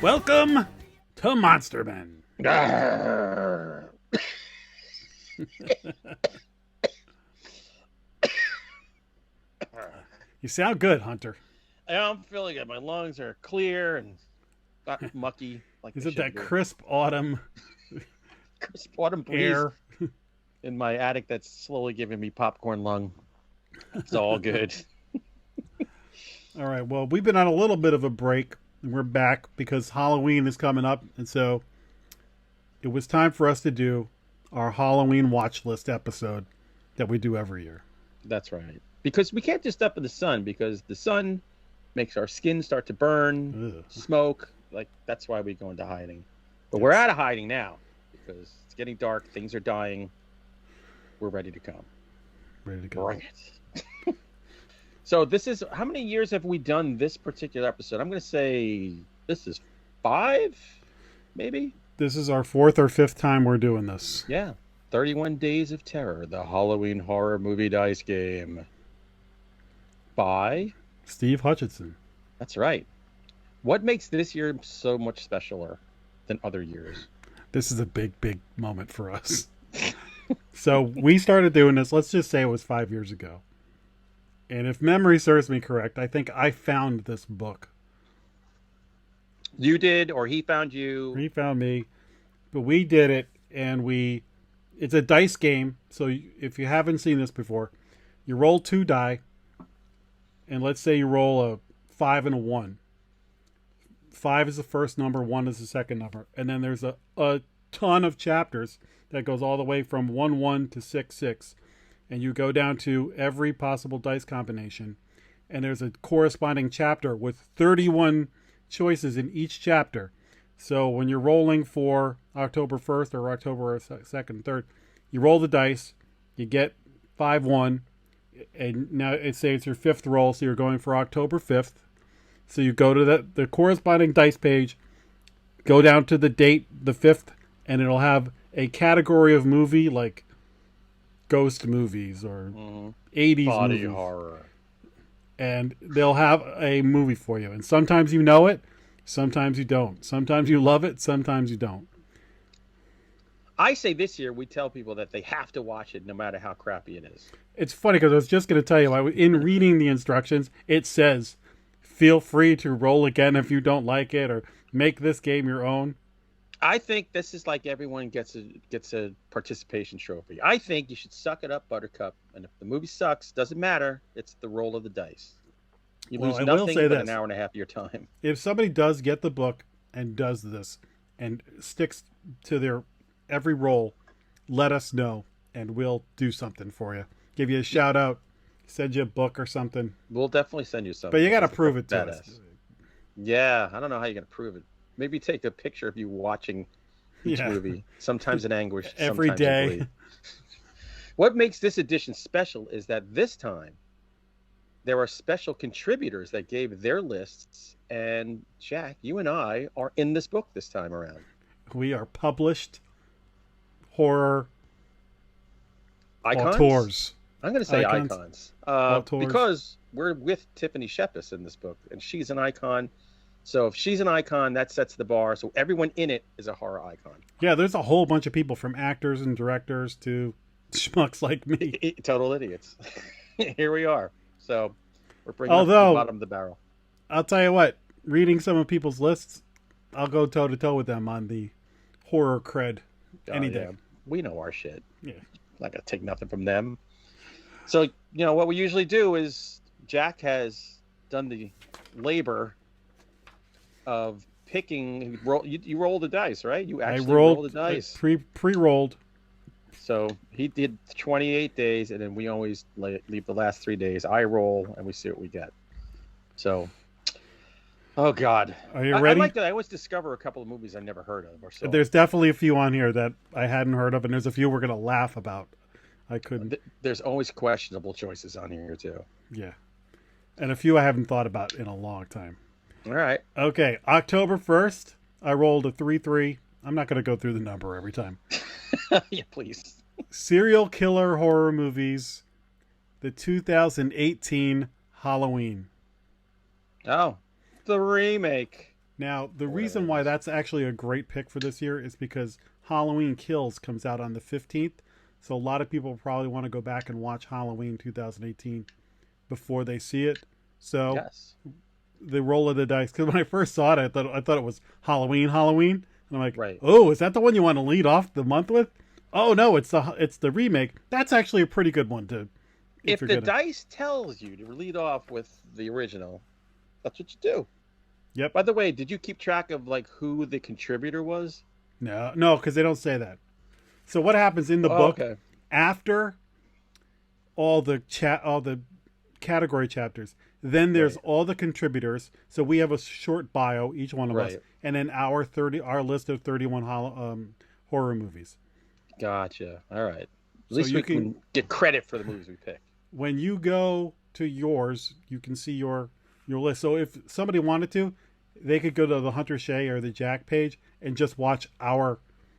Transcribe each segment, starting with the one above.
Welcome to Monster Men. You sound good, Hunter. I'm feeling good. My lungs are clear and not mucky. Like Is it that crisp autumn crisp autumn breeze air in my attic that's slowly giving me popcorn lung? It's all good. All right. Well, we've been on a little bit of a break, and we're back because Halloween is coming up, and so it was time for us to do our Halloween watch list episode that we do every year. That's right. Because we can't just step in the sun because the sun makes our skin start to burn, smoke. Like, that's why we go into hiding. But we're out of hiding now because it's getting dark. Things are dying. We're ready to come. Ready to go. Bring it. So this is, how many years have we done this particular episode? I'm going to say this is 5, maybe? This is our 4th or 5th time we're doing this. Yeah. 31 Days of Terror, the Halloween horror movie dice game. By Steve Hutchison. That's right. What makes this year so much specialer than other years? This is a big, big moment for us. So we started doing this, let's just say it was 5 years ago. And if memory serves me correct, I think I found this book. You did, or he found you? He found me. But we did it, and it's a dice game. So if you haven't seen this before, you roll 2 die. And let's say you roll a 5 and a 1. 5 is the first number, 1 is the second number. And then there's a ton of chapters that goes all the way from 1-1 to 6-6. And you go down to every possible dice combination. And there's a corresponding chapter with 31 choices in each chapter. So when you're rolling for October 1st or October 2nd and 3rd, you roll the dice, you get 5-1. And now it's your 5th roll, so you're going for October 5th. So you go to the corresponding dice page, go down to the date, the 5th, and it'll have a category of movie like ghost movies or 80s body movies. Horror. And they'll have a movie for you. And sometimes you know it, sometimes you don't. Sometimes you love it, sometimes you don't. I say this year we tell people that they have to watch it no matter how crappy it is. It's funny because I was just going to tell you, in reading the instructions, it says, feel free to roll again if you don't like it or make this game your own. I think this is like everyone gets a participation trophy. I think you should suck it up, Buttercup. And if the movie sucks, doesn't matter. It's the roll of the dice. You lose nothing but an hour and a half of your time. If somebody does get the book and does this and sticks to their every roll, let us know and we'll do something for you. Give you a shout out, send you a book or something. We'll definitely send you something. But you got to prove it to us. Yeah, I don't know how you're going to prove it. Maybe take a picture of you watching each movie, sometimes in anguish, every day. In what makes this edition special is that this time there are special contributors that gave their lists, and Jack, you and I are in this book this time around. We are published horror icons? Auteurs. I'm going to say icons. Because we're with Tiffany Shepis in this book, and she's an icon. So if she's an icon, that sets the bar. So everyone in it is a horror icon. Yeah, there's a whole bunch of people from actors and directors to schmucks like me. Total idiots. Here we are. So we're bringing up the bottom of the barrel. I'll tell you what, reading some of people's lists, I'll go toe-to-toe with them on the horror cred any day. We know our shit. Yeah. Not going to take nothing from them. So, what we usually do is Jack has done the labor of picking. You roll the dice, right? You actually roll the dice. Pre-rolled. So he did 28 days, and then we always leave the last 3 days. I roll, and we see what we get. So, oh God, are you ready? I always discover a couple of movies I never heard of. Or so. There's definitely a few on here that I hadn't heard of, and there's a few we're gonna laugh about. I couldn't. There's always questionable choices on here too. Yeah, and a few I haven't thought about in a long time. All right. Okay, October 1st, I rolled a 3-3. I'm not going to go through the number every time. Yeah, please. Serial killer horror movies, the 2018 Halloween. Oh, the remake. Now, the Or whatever reason it why is. that's actually a great pick for this year is because Halloween Kills comes out on the 15th. So a lot of people probably want to go back and watch Halloween 2018 before they see it. So Yes. the roll of the dice, because when I first saw it, I thought it was Halloween, and I'm like, Right. oh, is that the one you want to lead off the month with? Oh no, it's the remake. That's actually a pretty good one to. If you're the gonna- dice tells you to lead off with the original, that's what you do. Yep. By the way, did you keep track of like who the contributor was? No, because they don't say that. So what happens in the Oh, book okay. after all the category chapters? Then there's Right. all the contributors. So we have a short bio, each one of us, Right. and then our list of 31 horror movies. Gotcha. All right. At So least you we can get credit for the movies we pick. When you go to yours, you can see your list. So if somebody wanted to, they could go to the Hunter Shea or the Jack page and just watch our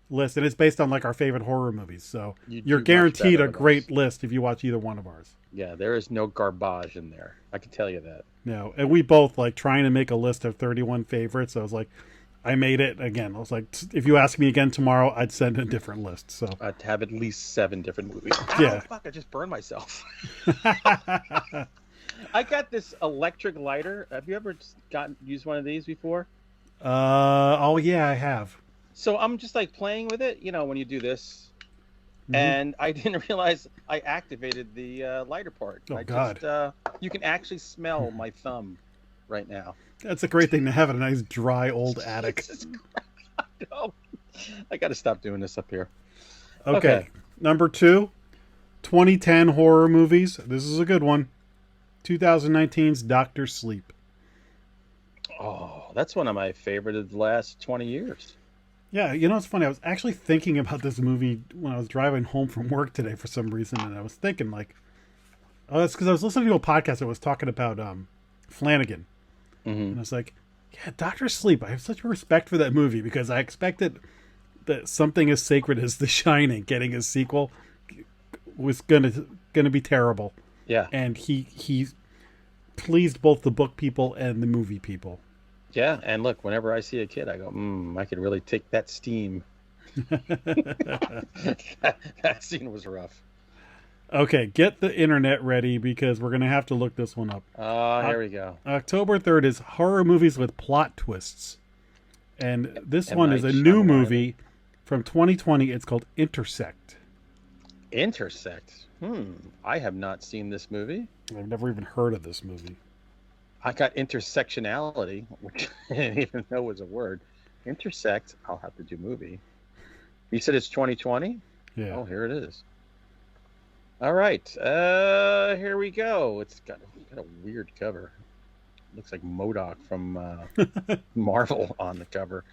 list, and it's based on like our favorite horror movies. So You you're do much guaranteed better a than great us. list if you watch either one of ours. Yeah, there is no garbage in there. I can tell you that. No, and we both like trying to make a list of 31 favorites. So I was like, I made it again. I was like, if you ask me again tomorrow, I'd send a different list. So I'd have at least 7 different movies. Yeah. Ow, fuck, I just burned myself. I got this electric lighter. Have you ever used one of these before? oh yeah, I have. So I'm just like playing with it, you know, when you do this. Mhm. And I didn't realize I activated the lighter part. Oh, I God. Just, you can actually smell my thumb right now. That's a great thing to have in a nice dry old attic. Jesus Christ. No. I got to stop doing this up here. Okay. Okay. Number 2, 2010 horror movies. This is a good one. 2019's Doctor Sleep. Oh, that's one of my favorite of the last 20 years. Yeah, you know, it's funny. I was actually thinking about this movie when I was driving home from work today for some reason, and I was thinking, like, oh, that's because I was listening to a podcast that was talking about Flanagan. Mm-hmm. And I was like, yeah, Doctor Sleep. I have such respect for that movie because I expected that something as sacred as The Shining getting a sequel was gonna be terrible. Yeah. And he pleased both the book people and the movie people. Yeah. And look, whenever I see a kid, I go, I could really take that steam. that scene was rough. Okay, get the internet ready because we're going to have to look this one up. Oh, here we go. October 3rd is horror movies with plot twists. And this M. one is Night a new Shyamalan. movie from 2020. It's called Intersect. Intersect. I have not seen this movie. I've never even heard of this movie. I got intersectionality, which I didn't even know was a word. Intersect. I'll have to do movie. You said it's 2020? Yeah. Oh, here it is. All right. Here we go. It's got a weird cover. Looks like MODOK from Marvel on the cover.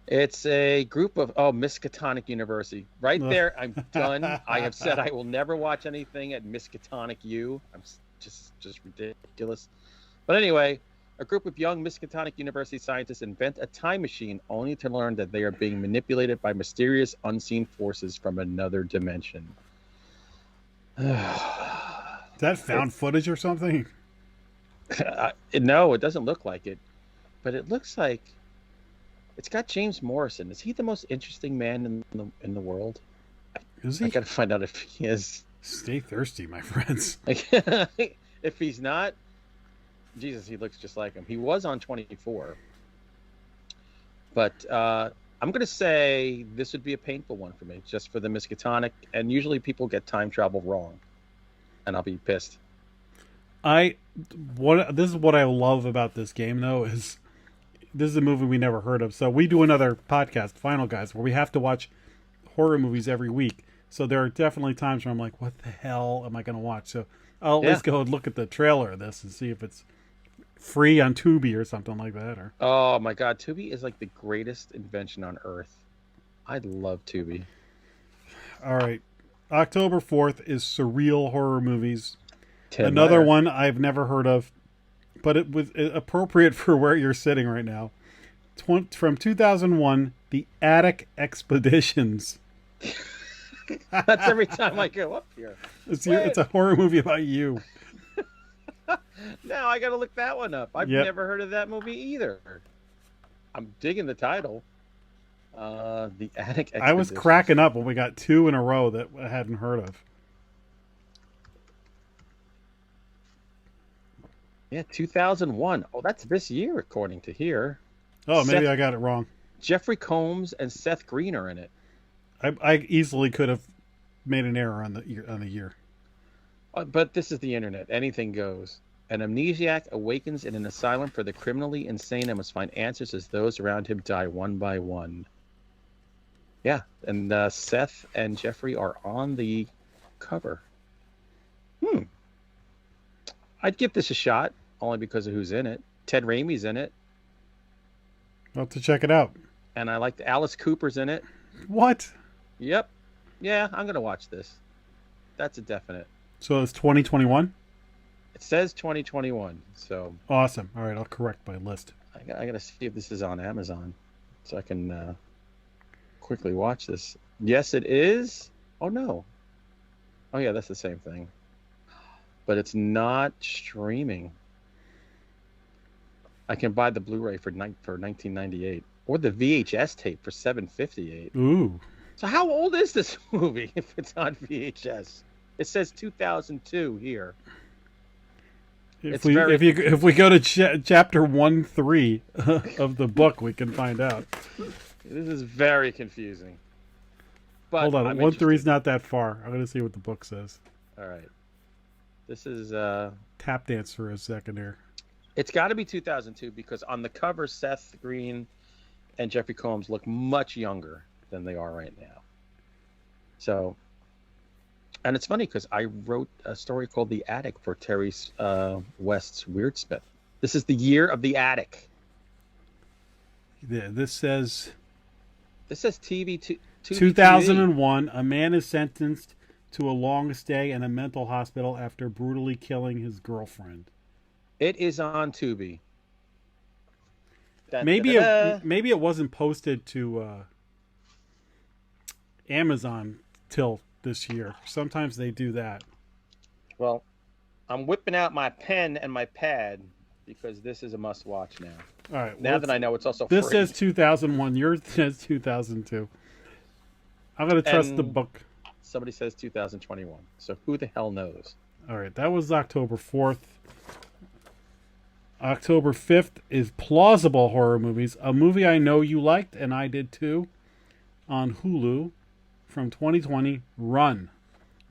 It's a group of Miskatonic University. Right there, I'm done. I have said I will never watch anything at Miskatonic U. I'm just ridiculous. But anyway, a group of young Miskatonic University scientists invent a time machine only to learn that they are being manipulated by mysterious unseen forces from another dimension. Is that found footage or something? No, it doesn't look like it. But it looks like it's got James Morrison. Is he the most interesting man in the world? Is he? I gotta find out if he is. Stay thirsty, my friends. If he's not, Jesus, he looks just like him. He was on 24. But I'm going to say this would be a painful one for me, just for the Miskatonic. And usually people get time travel wrong. And I'll be pissed. This is what I love about this game, though, is this is a movie we never heard of. So we do another podcast, Final Guys, where we have to watch horror movies every week. So there are definitely times where I'm like, what the hell am I going to watch? So I'll at least go and look at the trailer of this and see if it's free on Tubi or something like that. Or Oh my God, Tubi is like the greatest invention on earth. I love Tubi. All right. October 4th is Surreal Horror Movies. Tim Another Meyer. one I've never heard of, but it was appropriate for where you're sitting right now. From 2001, The Attic Expeditions. That's every time I go up here. It's a horror movie about you. Now I got to look that one up. I've Yep. never heard of that movie either. I'm digging the title. The Attic Expedition. I was cracking up when we got two in a row that I hadn't heard of. Yeah, 2001. Oh, that's this year, according to here. Oh, maybe I got it wrong. Jeffrey Combs and Seth Green are in it. I easily could have made an error on the year. But this is the internet. Anything goes. An amnesiac awakens in an asylum for the criminally insane and must find answers as those around him die one by one. Yeah, and Seth and Jeffrey are on the cover. I'd give this a shot, only because of who's in it. Ted Raimi's in it. I'll have to check it out. And I like Alice Cooper's in it. What? Yep. Yeah, I'm going to watch this. That's a definite. So it's 2021? It says 2021, so... Awesome. All right, I'll correct my list. I got to see if this is on Amazon, so I can quickly watch this. Yes, it is. Oh, no. Oh, yeah, that's the same thing. But it's not streaming. I can buy the Blu-ray for $19.98 or the VHS tape for $7.58. Ooh. So how old is this movie if it's on VHS? It says 2002 here. If we go to chapter 1-3 of the book, we can find out. This is very confusing. But hold on, 1-3 is not that far. I'm going to see what the book says. All right. This is tap dance for a second here. It's got to be 2002 because on the cover, Seth Green and Jeffrey Combs look much younger than they are right now. So, and it's funny because I wrote a story called The Attic for Terry West's Weirdsmith. This is the year of The Attic. Yeah, this says TV 2001. A man is sentenced to a long stay in a mental hospital after brutally killing his girlfriend. It is on Tubi. Maybe it wasn't posted to Amazon till this year. Sometimes they do that. Well, I'm whipping out my pen and my pad because this is a must-watch now. All right. Now that I know it's also this free. Says 2001. Yours says 2002. I'm going to trust the book. Somebody says 2021. So who the hell knows? All right. That was October 4th. October 5th is Plausible Horror Movies, a movie I know you liked, and I did too, on Hulu from 2020, Run,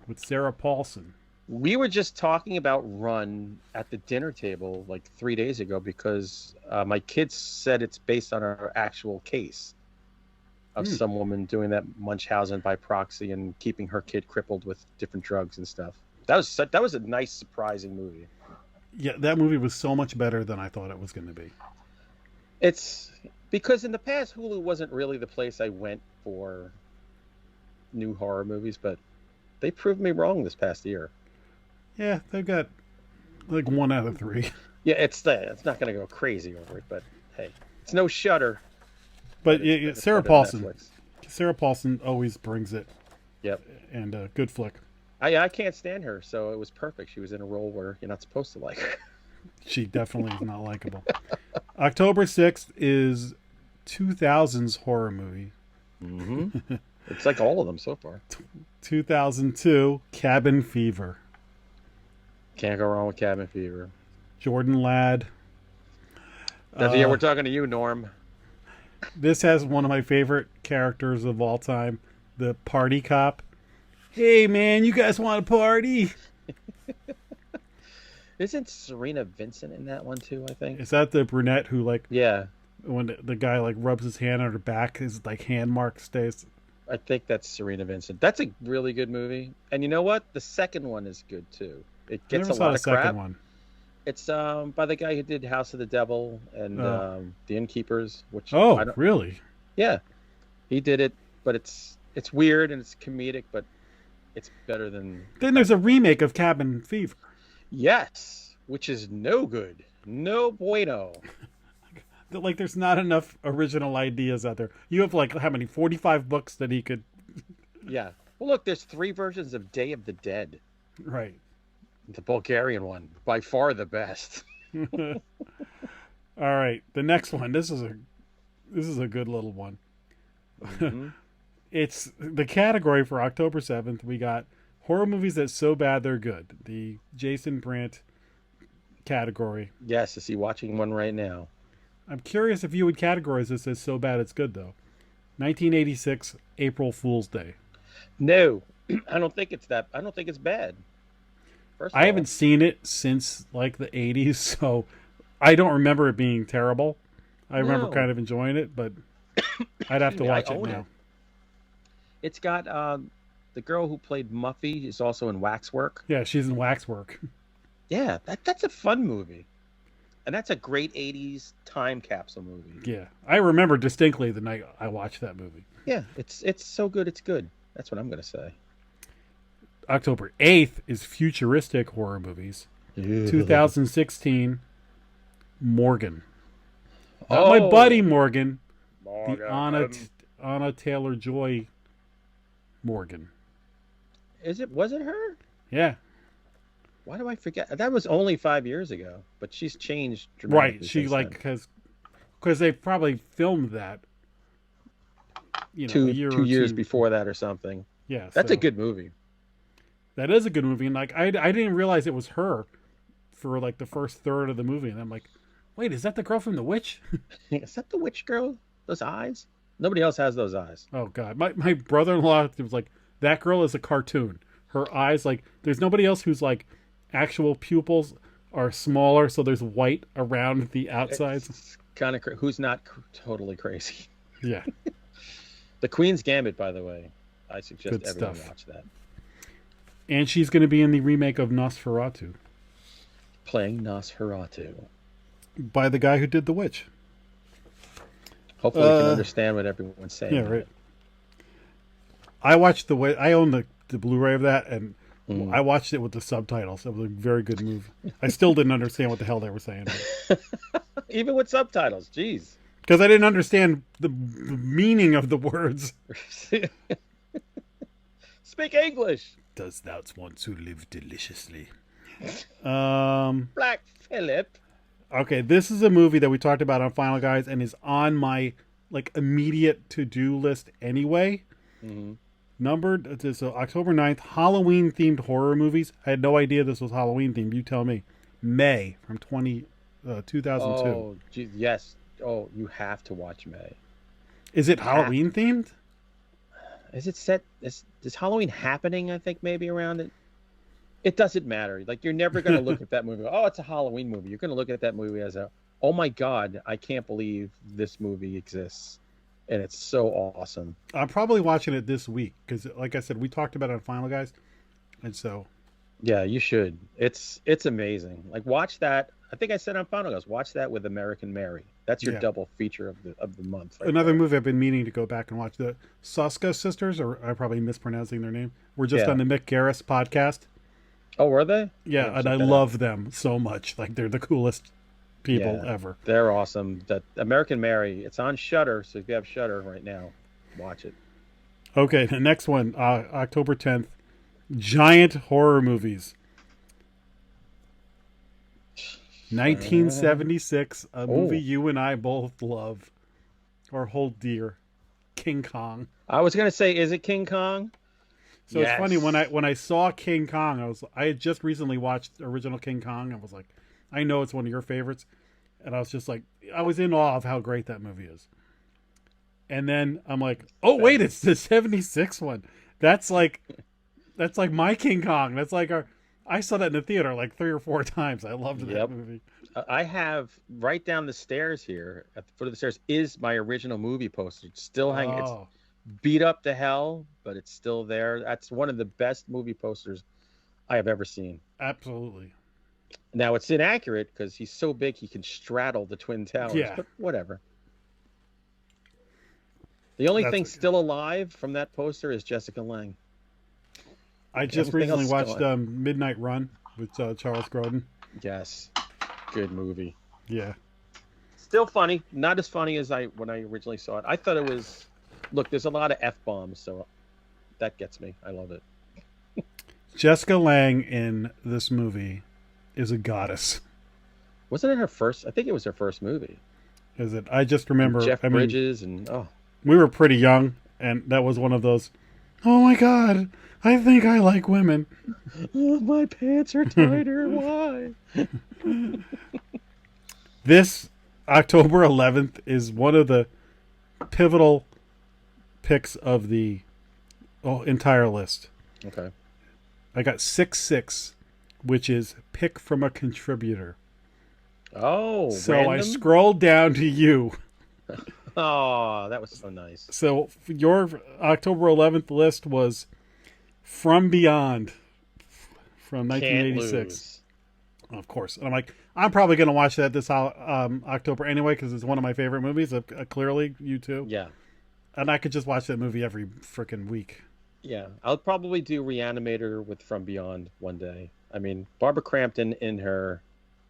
with Sarah Paulson. We were just talking about Run at the dinner table like 3 days ago because my kids said it's based on an actual case of some woman doing that Munchausen by proxy and keeping her kid crippled with different drugs and stuff. That was a nice, surprising movie. Yeah, that movie was so much better than I thought it was going to be. It's because in the past, Hulu wasn't really the place I went for new horror movies, but they proved me wrong this past year. Yeah, they've got like 1 out of 3. Yeah, it's not going to go crazy over it, but hey, it's no Shudder. But yeah, Sarah Paulson always brings it. Yep. And a good flick. I can't stand her, so it was perfect. She was in a role where you're not supposed to like her. She definitely is not likable. October 6th is 2000's horror movie. Mm-hmm. It's like all of them so far. 2002, Cabin Fever. Can't go wrong with Cabin Fever. Jordan Ladd. That's the year we're talking to you, Norm. This has one of my favorite characters of all time, the party cop. Hey, man, you guys want to party? Isn't Serena Vincent in that one, too, I think? Is that the brunette who, like... Yeah. When the guy, like, rubs his hand on her back, his, like, hand mark stays... I think that's Serena Vincent. That's a really good movie. And you know what? The second one is good, too. It gets a lot of crap. One. It's by the guy who did House of the Devil and The Innkeepers. Which really? Yeah. He did it, but it's weird and it's comedic, but... It's better than... Then there's a remake of Cabin Fever. Yes, which is no good. No bueno. Like, there's not enough original ideas out there. You have, like, how many? 45 books that he could... Yeah. Well, look, there's 3 versions of Day of the Dead. Right. The Bulgarian one. By far the best. All right. The next one. This is This is a good little one. Mm-hmm. It's the category for October 7th. We got horror movies that's so bad they're good. The Jason Brandt category. Yes, is he watching one right now? I'm curious if you would categorize this as so bad it's good, though. 1986, April Fool's Day. No, I don't think it's that. I don't think it's bad. First of I all, haven't seen it since like the 80s, so I don't remember it being terrible. I remember No. kind of enjoying it, but I'd have to Excuse me, I watch it own now. it. It's got the girl who played Muffy is also in Waxwork. Yeah, she's in Waxwork. Yeah, that's a fun movie, and that's a great '80s time capsule movie. Yeah, I remember distinctly the night I watched that movie. Yeah, it's so good, it's good. That's what I'm gonna say. October 8th is futuristic horror movies. 2016, Morgan. Not my buddy Morgan. The Anna Taylor-Joy Morgan. Was it her? Yeah. Why do I forget? That was only 5 years ago, but she's changed Right. dramatically She since like then. because they probably filmed that. A year two or years two. before that or something. Yeah. That's so a good movie. That is a good movie, and like I didn't realize it was her for like the first third of the movie, and I'm like, wait, is that the girl from The Witch? Is that the witch girl? Those eyes? Nobody else has those eyes. Oh God, my brother-in-law was like, that girl is a cartoon. Her eyes, like, there's nobody else whose like actual pupils are smaller, so there's white around the outsides. It's kind of who's not totally crazy. Yeah, The Queen's Gambit, by the way. I suggest Good everyone stuff. watch that. and she's going to be in the remake of Nosferatu Playing Nosferatu. by the guy who did The Witch. Hopefully you can understand what everyone's saying. Yeah, right. I watched The Witch. I own the Blu-ray of that, and I watched it with the subtitles. It was a very good move. I still didn't understand what the hell they were saying. Even with subtitles. Jeez. Because I didn't understand the meaning of the words. Speak English. Does thou want to live deliciously? Black Phillip. Okay, this is a movie that we talked about on Final Guys and is on my like immediate to-do list anyway. Mm-hmm. Numbered, so October 9th, Halloween-themed horror movies. I had no idea this was Halloween-themed. You tell me. May from 2002. Oh, geez, yes. Oh, you have to watch May. Is it Halloween-themed? Is it set? Is Halloween happening? I think maybe around it. It doesn't matter. Like you're never going to look at that movie. Oh, it's a Halloween movie. You're going to look at that movie as a, oh my God, I can't believe this movie exists, and it's so awesome. I'm probably watching it this week because, like I said, we talked about it on Final Guys, and so Yeah, you should. It's amazing. Like watch that. I think I said on Final Guys, watch that with American Mary. That's your double feature of the month. Right another there. movie I've been meaning to go back and watch. The Soska sisters, or I'm probably mispronouncing their name. We're just on the Mick Garris podcast. Oh, were they? Yeah, and I love them so much. Like they're the coolest people ever. They're awesome. That American Mary. It's on Shudder, so if you have Shudder right now, watch it. Okay, the next one, October 10th, giant horror movies. 1976, a movie you and I both love or hold dear, King Kong. I was gonna say, is it King Kong? So It's funny when I saw King Kong, I had just recently watched the original King Kong. I was like, I know it's one of your favorites, and I was just like, I was in awe of how great that movie is. And then I'm like, oh wait, it's the 76 one. That's like my King Kong. That's like I saw that in the theater like 3 or 4 times. I loved that movie. I have right down the stairs here at the foot of the stairs is my original movie poster. It's still hanging. It's beat up to hell, but it's still there. That's one of the best movie posters I have ever seen. Absolutely. Now it's inaccurate because he's so big he can straddle the Twin Towers. Yeah. But whatever. The only thing still alive from that poster is Jessica Lange. I just recently watched Midnight Run with Charles Grodin. Yes. Good movie. Yeah. Still funny. Not as funny as when I originally saw it. I thought it was... Look, there's a lot of F-bombs, so that gets me. I love it. Jessica Lange in this movie is a goddess. Wasn't it her first? I think it was her first movie. Is it? I just remember. Jeff I mean, Bridges and we were pretty young, and that was one of those. Oh my God! I think I like women. oh, my pants are tighter. Why? This October 11th is one of the pivotal picks of the entire list. Okay. I got 6-6, which is pick from a contributor. Oh, so random? I scrolled down to you. Oh, that was so nice. So your October 11th list was From Beyond from 1986. Of course. And I'm like, I'm probably going to watch that this October anyway because it's one of my favorite movies. Clearly, you too. Yeah. And I could just watch that movie every freaking week. Yeah. I'll probably do Reanimator with From Beyond one day. I mean, Barbara Crampton in her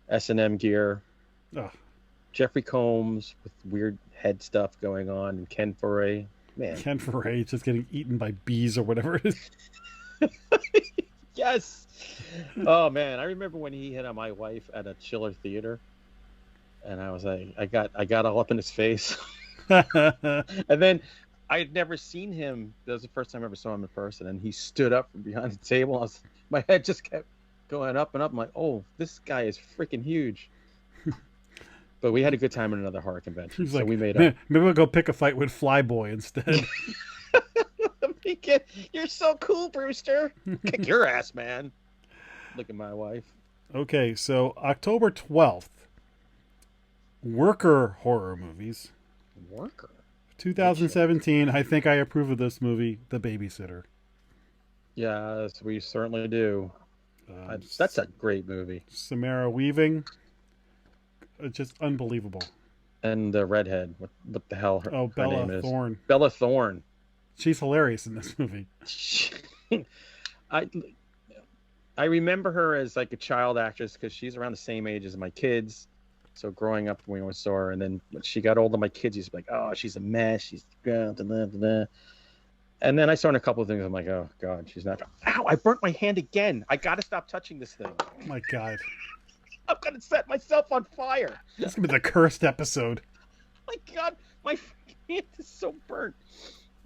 S&M gear. Oh. Jeffrey Combs with weird head stuff going on, and Ken Foray. Man. Ken Foray just getting eaten by bees or whatever it is. Yes. Oh man, I remember when he hit on my wife at a Chiller theater, and I was like, I got all up in his face. And then I had never seen him. That was the first time I ever saw him in person, and he stood up from behind the table. My head just kept going up and up. I'm like, oh, this guy is freaking huge. But we had a good time at another horror convention, so we made up. Maybe we'll go pick a fight with Flyboy instead. You're so cool, Brewster. Kick your ass, man. Look at my wife. Okay, so October 12th, Worker horror movies. Worker? 2017, I think I approve of this movie, The Babysitter. Yes, we certainly do. That's a great movie. Samara Weaving. Just unbelievable. And the redhead. What the hell her name is? Bella Thorne. Bella Thorne. She's hilarious in this movie. I remember her as like a child actress because she's around the same age as my kids. So growing up, we always saw her. And then when she got older, my kids used to be like, oh, she's a mess. She's... And then I saw in a couple of things. I'm like, oh, God, she's not... Ow, I burnt my hand again. I got to stop touching this thing. Oh, my God. I'm going to set myself on fire. This is going to be the cursed episode. My God, my hand is so burnt.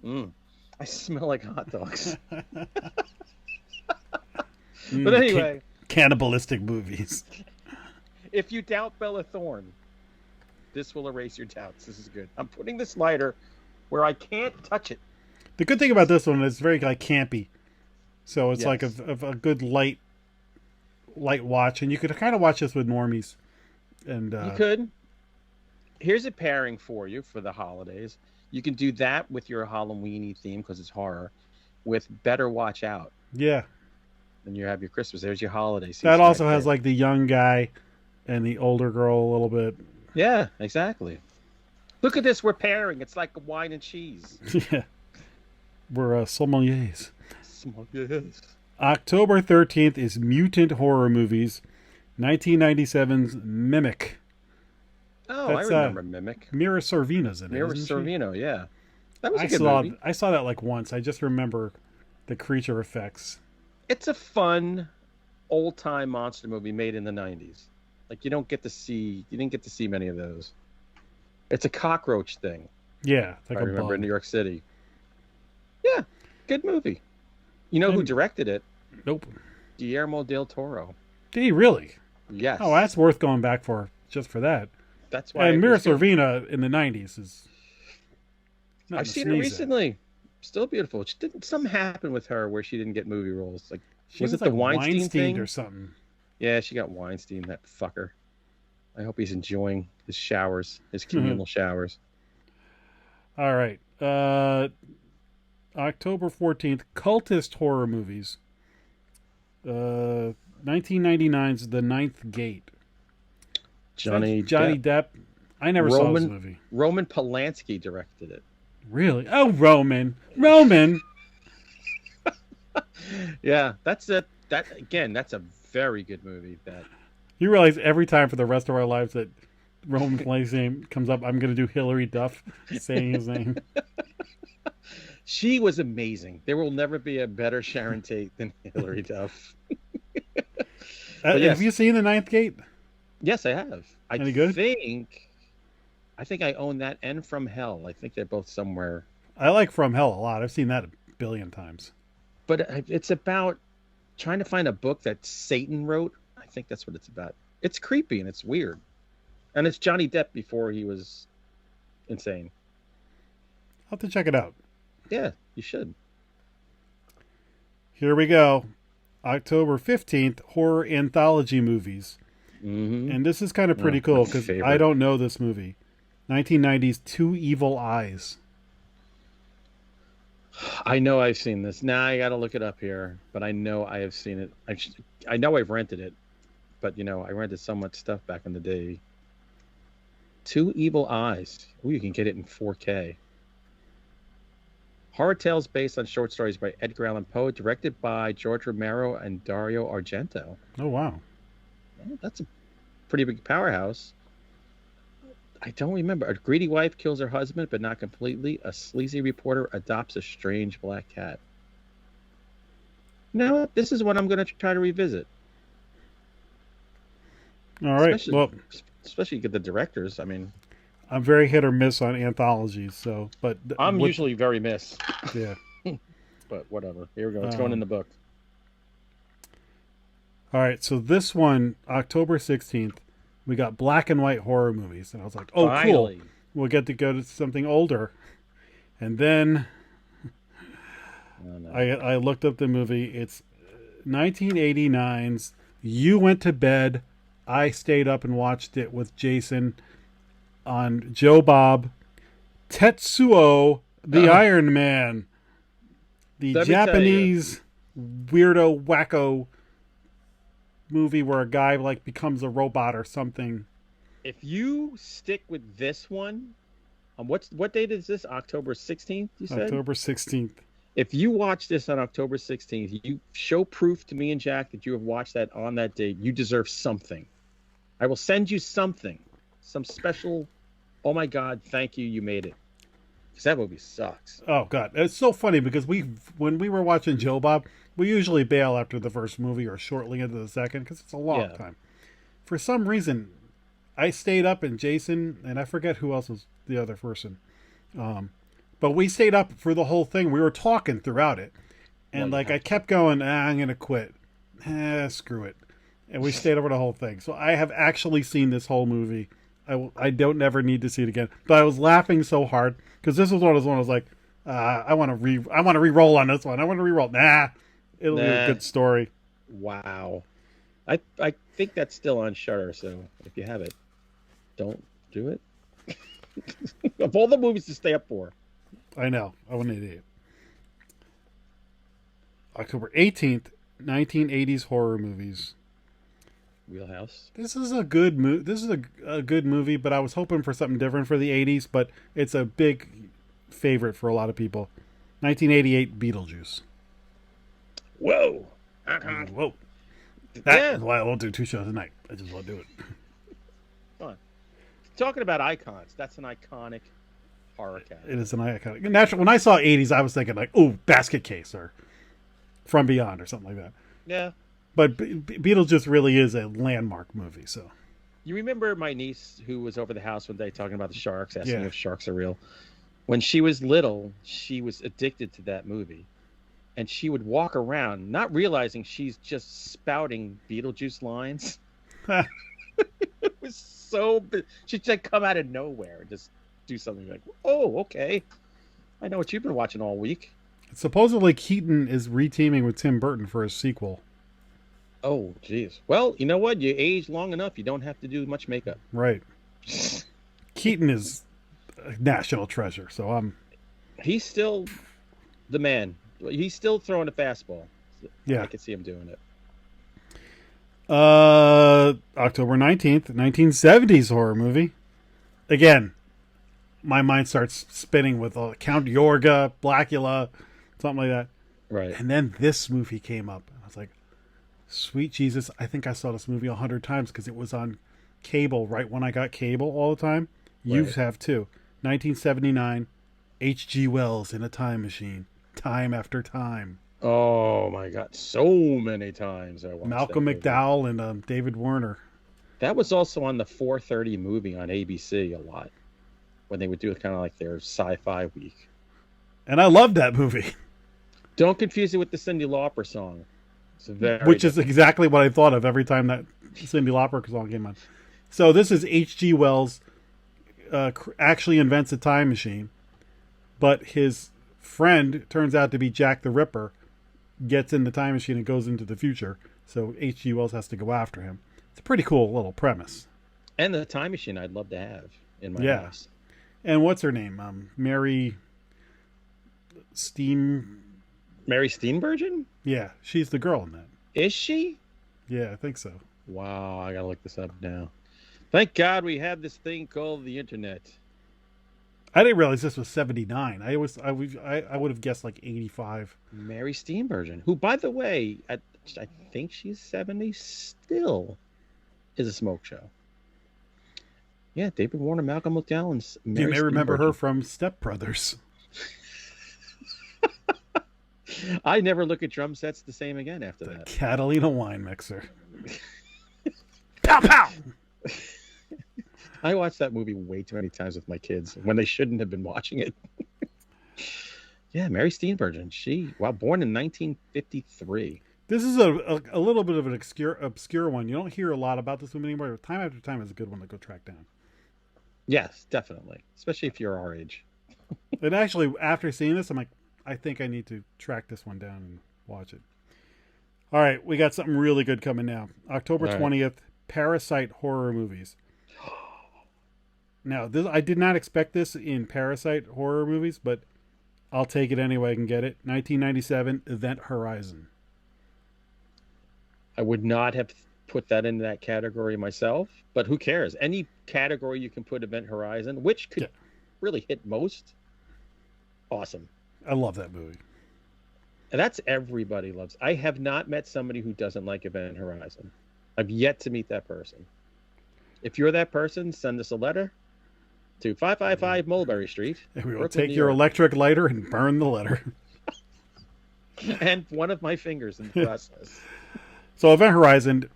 I smell like hot dogs. But anyway. Cannibalistic movies. If you doubt Bella Thorne, this will erase your doubts. This is good. I'm putting this lighter where I can't touch it. The good thing about this one is it's very like campy. So it's Yes. like a good light watch. And you could kind of watch this with normies. And You could. Here's a pairing for you for the holidays. You can do that with your Halloween-y theme because it's horror with Better Watch Out. Yeah. Then you have your Christmas. There's your holiday season. That also right has there. like the young guy and the older girl a little bit. Yeah, exactly. Look at this. We're pairing. It's like wine and cheese. Yeah. We're sommeliers. Sommeliers. October 13th is Mutant Horror Movies. 1997's Mimic. Oh, That's, I remember Mimic. Mira Sorvino's in it. Mira isn't she? Sorvino, yeah. That was a good movie. I saw that like once. I just remember the creature effects. It's a fun, old-time monster movie made in the 90s. Like, you didn't get to see many of those. It's a cockroach thing. Yeah. Like I a remember bug. in New York City. Yeah, good movie. You know who directed it? Nope. Guillermo del Toro. Did he really? Yes. Oh, that's worth going back for, just for that. That's why. And Mira Sorvino in the 90s is... I've seen her recently. Still beautiful. Didn't something happen with her where she didn't get movie roles? Like, was it like the Weinstein thing or something? Yeah, she got Weinstein, that fucker. I hope he's enjoying his showers, his communal showers. All right. October 14th, Cultist Horror Movies. 1999's The Ninth Gate. Johnny Depp. I never saw this movie. Roman Polanski directed it. Really? Oh, Roman. Yeah, that's a very good movie. That You realize every time for the rest of our lives that Roman Polanski's name comes up, I'm going to do Hillary Duff saying his name. She was amazing. There will never be a better Sharon Tate than Hillary Duff. Have you seen The Ninth Gate? Yes, I have. Any good? think I think I own that and From Hell. I think they're both somewhere. I like From Hell a lot. I've seen that a billion times. But it's about trying to find a book that Satan wrote. I think that's what it's about. It's creepy and it's weird. And it's Johnny Depp before he was insane. I'll have to check it out. Yeah, you should. Here we go. October 15th, horror anthology movies. Mm-hmm. And this is kind of pretty cool because I don't know this movie. 1990's Two Evil Eyes. I know I've seen this. Now I got to look it up here, but I know I have seen it. I know I've rented it, but I rented so much stuff back in the day. Two Evil Eyes. Oh, you can get it in 4K. Horror tales based on short stories by Edgar Allan Poe, directed by George Romero and Dario Argento. Oh, wow. Well, that's a pretty big powerhouse. I don't remember. A greedy wife kills her husband, but not completely. A sleazy reporter adopts a strange black cat. You know what? This is what I'm going to try to revisit. All right. Especially get the directors. I mean, I'm very hit or miss on anthologies, but I'm usually very miss. Yeah. But whatever. Here we go. It's going in the book. All right. So this one, October 16th, we got black and white horror movies, and I was like, "Oh, finally. Cool! We'll get to go to something older." And then I looked up the movie. It's 1989's You Went to Bed. I stayed up and watched it with Jason on Joe Bob. Tetsuo, the Iron Man. The Japanese weirdo wacko movie where a guy becomes a robot or something. If you stick with this one, what date is this? October 16th, you said? October 16th. If you watch this on October 16th, you show proof to me and Jack that you have watched that on that date, you deserve something. I will send you something. Some special, oh my God, thank you, you made it. Because that movie sucks. Oh, God. It's so funny because when we were watching Joe Bob, we usually bail after the first movie or shortly into the second because it's a long time. For some reason, I stayed up and Jason, and I forget who else was the other person. But we stayed up for the whole thing. We were talking throughout it. And I kept going, I'm going to quit. Screw it. And we stayed over the whole thing. So I have actually seen this whole movie. I don't never need to see it again. But I was laughing so hard because this was one of those ones I was like, I want to re-roll on this one. I want to re-roll. It'll be a good story. Wow. I think that's still on Shudder, so if you have it, don't do it. Of all the movies to stay up for. I know. I'm an idiot. October 18th, 1980s horror movies. Wheelhouse. This is a good movie. This is a good movie, but I was hoping for something different for the 80s, but it's a big favorite for a lot of people. 1988 Beetlejuice. Whoa. Whoa. That's why I won't do 2 shows a night. I just won't do it. Come on. Talking about icons, that's an iconic horror cat. It is an iconic. Naturally, when I saw 80s, I was thinking Basket Case or From Beyond or something like that. Yeah. But Beetlejuice really is a landmark movie. So, you remember my niece who was over the house one day talking about the sharks, asking if sharks are real. When she was little, she was addicted to that movie. And she would walk around not realizing she's just spouting Beetlejuice lines. It was so... She'd just come out of nowhere and just do something like, oh, okay. I know what you've been watching all week. Supposedly Keaton is reteaming with Tim Burton for a sequel. Oh, geez. Well, you know what? You age long enough, you don't have to do much makeup. Right. Keaton is a national treasure, so He's still the man. He's still throwing a fastball. Yeah. I can see him doing it. October 19th, 1970s horror movie. Again, my mind starts spinning with Count Yorga, Blackula, something like that. Right. And then this movie came up. I was like, sweet Jesus, I think I saw this movie 100 times because it was on cable right when I got cable all the time. You have too. 1979, H.G. Wells in a time machine. Time after time. Oh my God! So many times I watched Malcolm McDowell and David Warner. That was also on the 4:30 movie on ABC a lot. when they would do kind of like their sci-fi week. And I loved that movie. Don't confuse it with the Cyndi Lauper song. It's very Which is exactly what I thought of every time that Cyndi Lauper song came on. So this is H.G. Wells actually invents a time machine, but his friend turns out to be Jack the Ripper, gets in the time machine and goes into the future. So H.G. Wells has to go after him. It's a pretty cool little premise. And the time machine I'd love to have in my house. And what's her name? Mary Steenburgen? Yeah, she's the girl in that. Is she? Yeah, I think so. Wow, I gotta look this up now. Thank God we have this thing called the internet. I didn't realize this was 79. I would have guessed like 85. Mary Steenburgen, who, by the way, I think she's 70, still is a smoke show. Yeah, David Warner, Malcolm McDowell's Mary You may remember Steenburgen. her from Step Brothers. I never look at drum sets the same again after that. Catalina wine mixer. Pow pow! I watched that movie way too many times with my kids when they shouldn't have been watching it. Yeah, Mary Steenburgen. Born in 1953. This is a little bit of an obscure one. You don't hear a lot about this movie anymore. But Time After Time is a good one to go track down. Yes, definitely. Especially if you're our age. And actually, after seeing this, I'm like, I think I need to track this one down and watch it. All right, we got something really good coming now. October 20th, Parasite horror movies. Now, I did not expect this in Parasite horror movies, but I'll take it anyway I can get it. 1997, Event Horizon. I would not have put that into that category myself, but who cares? Any category you can put Event Horizon, which could really hit most. Awesome. I love that movie. And that's everybody loves. I have not met somebody who doesn't like Event Horizon. I've yet to meet that person. If you're that person, send us a letter to 555 Mulberry Street. And we will take your electric lighter and burn the letter. And one of my fingers in the process. So Event Horizon,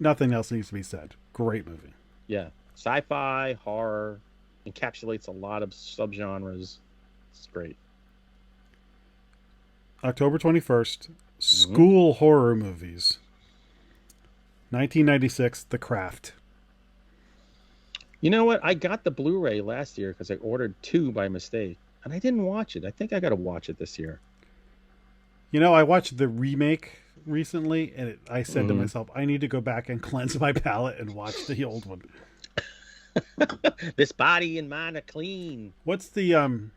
nothing else needs to be said. Great movie. Yeah. Sci-fi, horror, encapsulates a lot of subgenres. It's great. October 21st, school horror movies. 1996, The Craft. You know what? I got the Blu-ray last year because I ordered 2 by mistake, and I didn't watch it. I think I got to watch it this year. You know, I watched the remake recently, and I said to myself, I need to go back and cleanse my palate and watch the old one. This body and mind are clean. What's the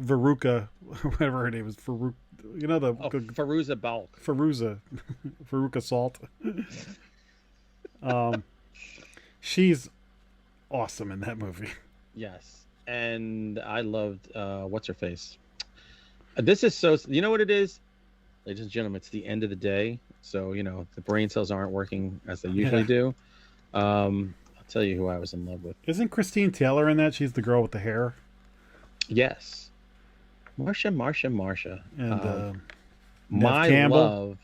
Veruca, whatever her name is, Faruq, you know the Fairuza Balk. Veruca Salt. She's awesome in that movie. Yes, and I loved what's her face. This is so. You know what it is, ladies and gentlemen. It's the end of the day, so the brain cells aren't working as they usually do. I'll tell you who I was in love with. Isn't Christine Taylor in that? She's the girl with the hair. Yes. Marsha. And my Campbell. love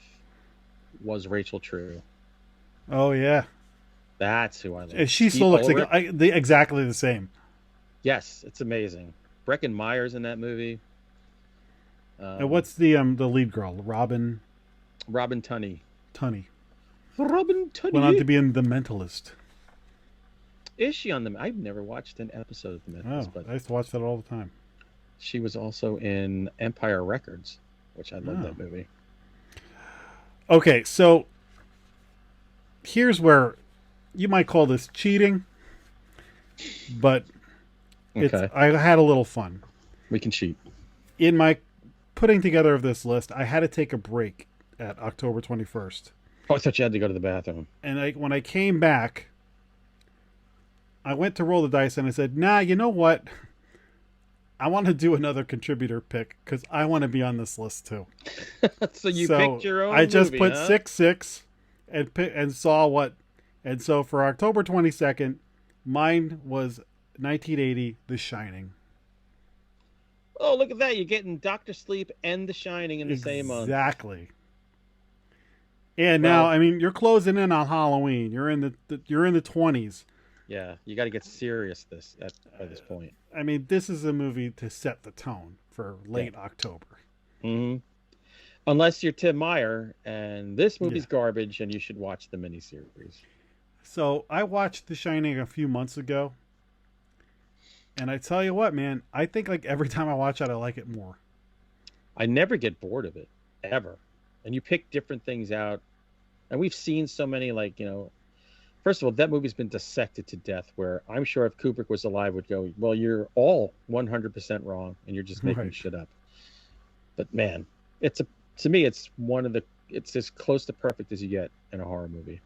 was Rachel True. Oh, yeah. That's who I love. And she still looks like exactly the same. Yes, it's amazing. Breckin Myers in that movie. And what's the lead girl? Robin Tunney. Robin Tunney. Went on to be in The Mentalist. Is she on I've never watched an episode of The Mentalist. But I used to watch that all the time. She was also in Empire Records, which I love that movie. Okay, so here's where you might call this cheating, but I had a little fun. We can cheat. In my putting together of this list, I had to take a break at October 21st. Oh, I thought you had to go to the bathroom. And when I came back, I went to roll the dice and I said, nah, you know what? I want to do another contributor pick because I want to be on this list too. So picked your own I just movie, put huh? 6 and saw what. And so for October 22nd, mine was 1980, The Shining. Oh, look at that. You're getting Dr. Sleep and The Shining in the same month. Exactly. And now, I mean, you're closing in on Halloween. You're in the 20s. Yeah, you got to get serious by this point. I mean, this is a movie to set the tone for Yeah. late October. hmm Unless you're Tim Meyer, and this Yeah. movie's garbage, and you should watch the miniseries. So I watched The Shining a few months ago, and I tell you what, man, I think like every time I watch it, I like it more. I never get bored of it, ever. And you pick different things out, and we've seen so many, like, first of all, that movie's been dissected to death, where I'm sure if Kubrick was alive would go, well, you're all 100% wrong and you're just making Right. shit up. But man, to me it's as close to perfect as you get in a horror movie.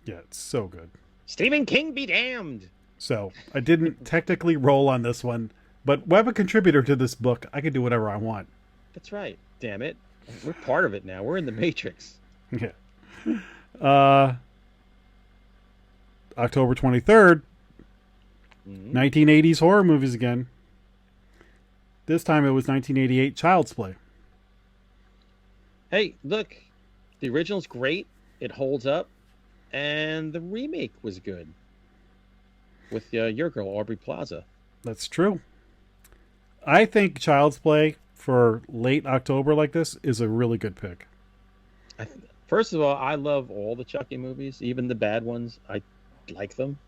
Yeah, it's so good. Stephen King be damned. So I didn't technically roll on this one, but web a contributor to this book. I can do whatever I want. That's right. Damn it. We're part of it now. We're in the Matrix. Yeah. October 23rd, 1980s horror movies again. This time it was 1988 Child's Play. Hey, look. The original's great. It holds up. And the remake was good. With your girl, Aubrey Plaza. That's true. I think Child's Play for late October like this is a really good pick. First of all, I love all the Chucky movies, even the bad ones. I like them.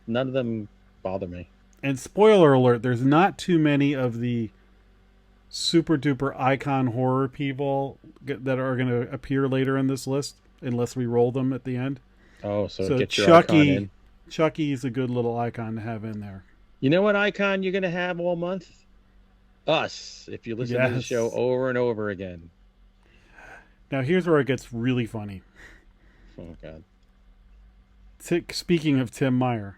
None of them bother me. And spoiler alert, there's not too many of the super duper icon horror people that are going to appear later in this list, unless we roll them at the end. Oh, so get your Chucky, icon in. Chucky is a good little icon to have in there. You know what icon you're going to have all month? Us, if you listen to the show over and over again. Now, here's where it gets really funny. Oh, God. Speaking of Tim Meyer,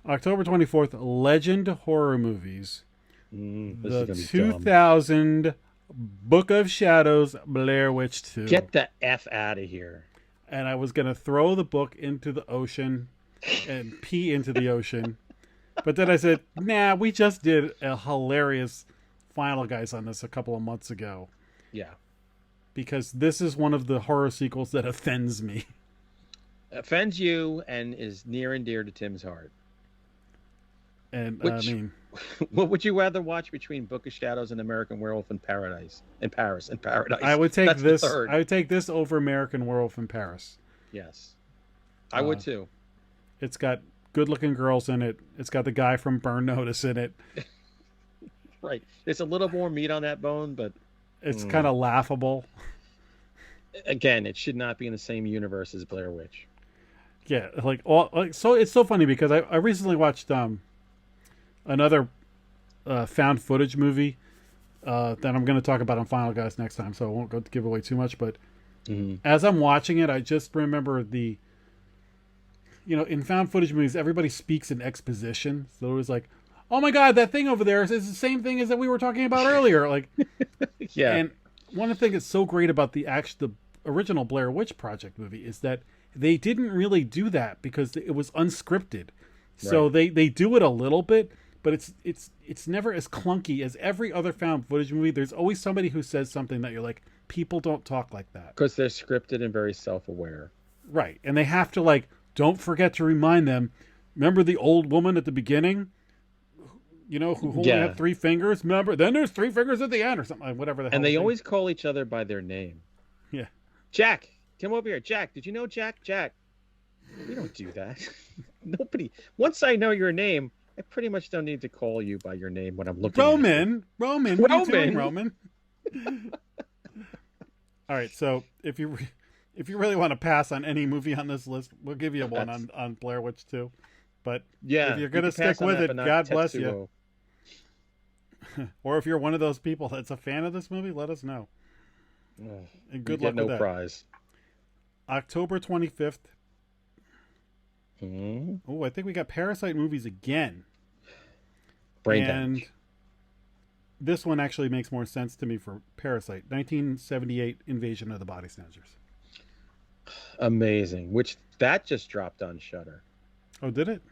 October 24th, Legend Horror Movies. The 2000 Book of Shadows Blair Witch 2. Get the F out of here. And I was going to throw the book into the ocean and pee into the ocean. But then I said, nah, we just did a hilarious Final Guys on this a couple of months ago. Yeah. Because this is one of the horror sequels that offends me. Offends you and is near and dear to Tim's heart. And what would you rather watch between Book of Shadows and American Werewolf in Paradise? In Paradise. I would take That's this. the third. I would take this over American Werewolf in Paris. Yes, I would too. It's got good-looking girls in it. It's got the guy from Burn Notice in it. Right. There's a little more meat on that bone, but it's kind of laughable. Again, it should not be in the same universe as Blair Witch. Yeah, so it's so funny because I recently watched another found footage movie that I'm going to talk about on Final Guys next time, so I won't go to give away too much. But as I'm watching it, I just remember in found footage movies, everybody speaks in exposition. So it was like, oh my God, that thing over there is the same thing as that we were talking about earlier. Like, yeah. And one of the things that's so great about the original Blair Witch Project movie is that they didn't really do that because it was unscripted. So Right. they do it a little bit, but it's never as clunky as every other found footage movie. There's always somebody who says something that you're like, people don't talk like that. Because they're scripted and very self-aware. Right. And they have to don't forget to remind them, remember the old woman at the beginning? Who only had 3 fingers? Remember? Then there's 3 fingers at the end or something, whatever the hell. And they always call each other by their name. Yeah. Jack, come over here. Jack, did you know Jack? Jack. We don't do that. Nobody. Once I know your name, I pretty much don't need to call you by your name when I'm looking Roman. Roman. What are you doing, Roman? All right. So if you really want to pass on any movie on this list, we'll give you one on Blair Witch 2. But yeah, if you're going to stick with it, God bless you. Or if you're one of those people that's a fan of this movie, let us know. And good luck with that. No prize. October 25th. Oh, I think we got Parasite movies again. Brain damage. This one actually makes more sense to me for Parasite. 1978 Invasion of the Body Snatchers. Amazing. Which that just dropped on Shudder. Oh, did it?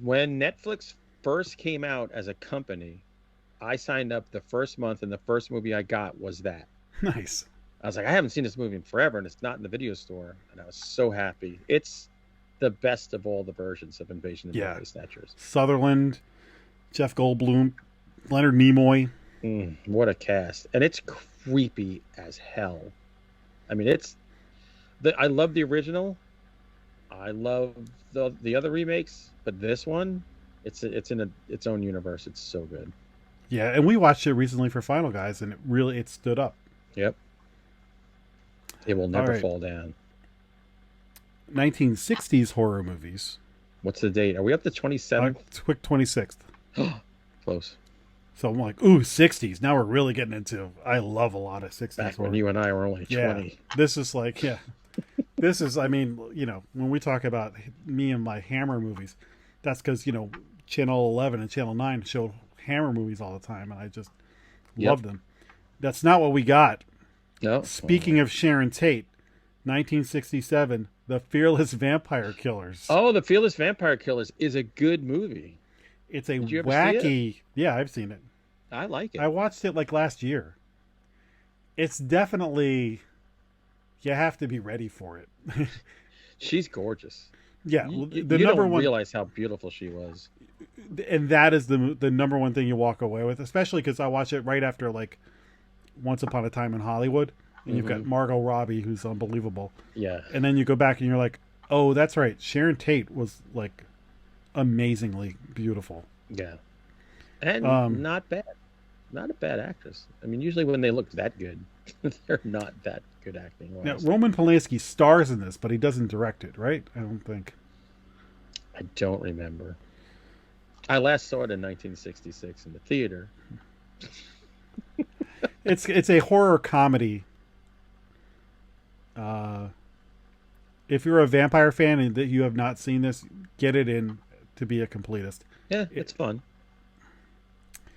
When Netflix first came out as a company, I signed up the first month, and the first movie I got was that. Nice. I was like, I haven't seen this movie in forever, and it's not in the video store. And I was so happy. It's the best of all the versions of Invasion of the Yeah. Body Snatchers. Sutherland, Jeff Goldblum, Leonard Nimoy. What a cast. And it's creepy as hell. I mean, I love the original. I love the other remakes, but this one, it's in its own universe. It's so good. Yeah, and we watched it recently for Final Guys, and it stood up. Yep. It will never fall down. 1960s horror movies. What's the date? Are we up to 27th? Quick 26th. Close. So I'm like, ooh, 60s. Now we're really getting into. I love a lot of 60s Back horror. when you and I were only 20. Yeah, this is like, this is, I mean, when we talk about me and my Hammer movies, that's because, Channel 11 and Channel 9 showed Hammer movies all the time, and I just loved them. That's not what we got. No. Speaking of Sharon Tate, 1967, The Fearless Vampire Killers. Oh, The Fearless Vampire Killers is a good movie. It's a Did you ever wacky. see it? Yeah, I've seen it. I like it. I watched it like last year. It's definitely, you have to be ready for it. She's gorgeous. Yeah, you the number don't one. realize how beautiful she was. And that is the number one thing you walk away with, especially because I watched it right after like Once Upon a Time in Hollywood, and you've got Margot Robbie, who's unbelievable. Yeah. And then you go back and you're like, oh, that's right, Sharon Tate was like amazingly beautiful. Yeah. And not bad. Not a bad actress. I mean, usually when they look that good, they're not that good acting. Now, Roman Polanski stars in this, but he doesn't direct it, right? I don't think. I don't remember. I last saw it in 1966 in the theater. It's a horror comedy. If you're a vampire fan and that you have not seen this, get it in to be a completist. Yeah, it's fun.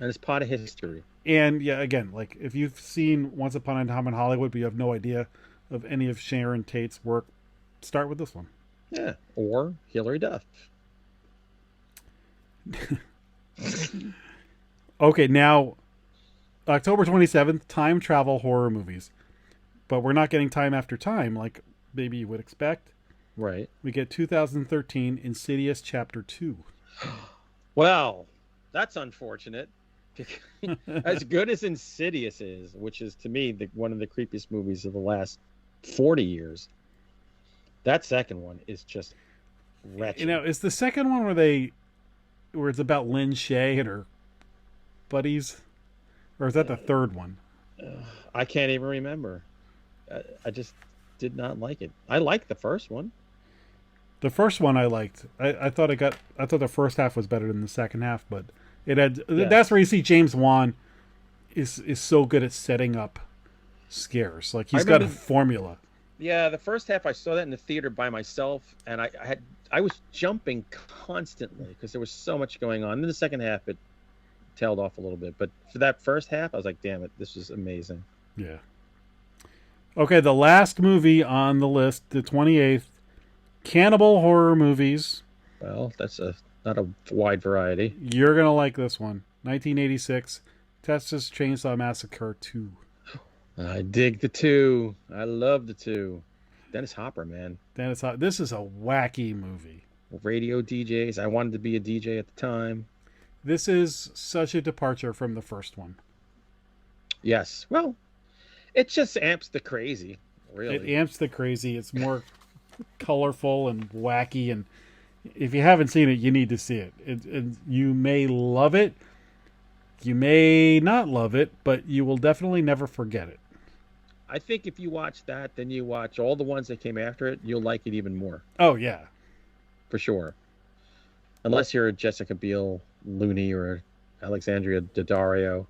And it's part of history. And yeah, again, like if you've seen Once Upon a Time in Hollywood, but you have no idea of any of Sharon Tate's work, start with this one. Yeah, or Hilary Duff. Okay, now October 27th, time travel horror movies. But we're not getting Time After Time like maybe you would expect. Right. We get 2013 Insidious Chapter 2. Well, that's unfortunate. As good as Insidious is, which is to me one of the creepiest movies of the last 40 years, that second one is just wretched. Is the second one where it's about Lynn Shay and her buddies, or is that the third one? I can't even remember. I just did not like it. I liked the first one. The first one I liked. I thought the first half was better than the second half, but it had. Yeah. That's where you see James Wan is so good at setting up scares. Like he's got a formula. Yeah, the first half I saw that in the theater by myself, and I was jumping constantly because there was so much going on. In the second half, it tailed off a little bit, but for that first half, I was like, "Damn it, this is amazing." Yeah. Okay, the last movie on the list, the 28th, cannibal horror movies. Well, that's not a wide variety. You're gonna like this one, 1986, Texas Chainsaw Massacre 2. I dig the 2. I love the 2. Dennis Hopper, man. This is a wacky movie. Radio DJs. I wanted to be a DJ at the time. This is such a departure from the first one. Yes. Well, it just amps the crazy, really. It amps the crazy. It's more colorful and wacky, and if you haven't seen it, you need to see it. You may love it. You may not love it, but you will definitely never forget it. I think if you watch that, then you watch all the ones that came after it, you'll like it even more. Oh, yeah. For sure. Unless you're a Jessica Biel loony or Alexandria Daddario.